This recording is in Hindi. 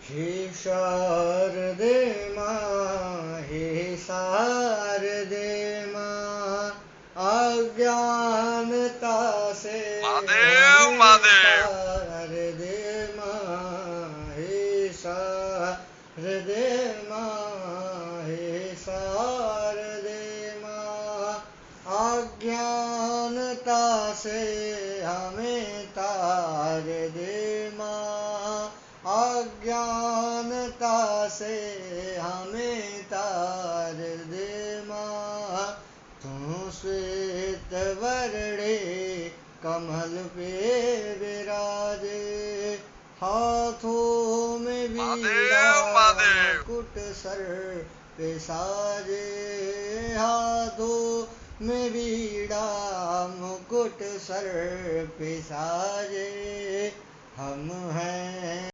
हे शारदे माँ, हे शारदे माँ, अज्ञानता से महादेव हमें महादेव तार दे माँ, हे शारदे माँ, हे शारदे माँ, अज्ञानता से हमें तार दे माँ, अज्ञानता से हमें तार दे माँ। तू श्वेत वर्णे कमल पे विराजे, हाथों में बीड़ा महादेव महादेव मुकुट सर पे साजे, हाथों में बीड़ा मुकुट सर पे साजे। हम हैं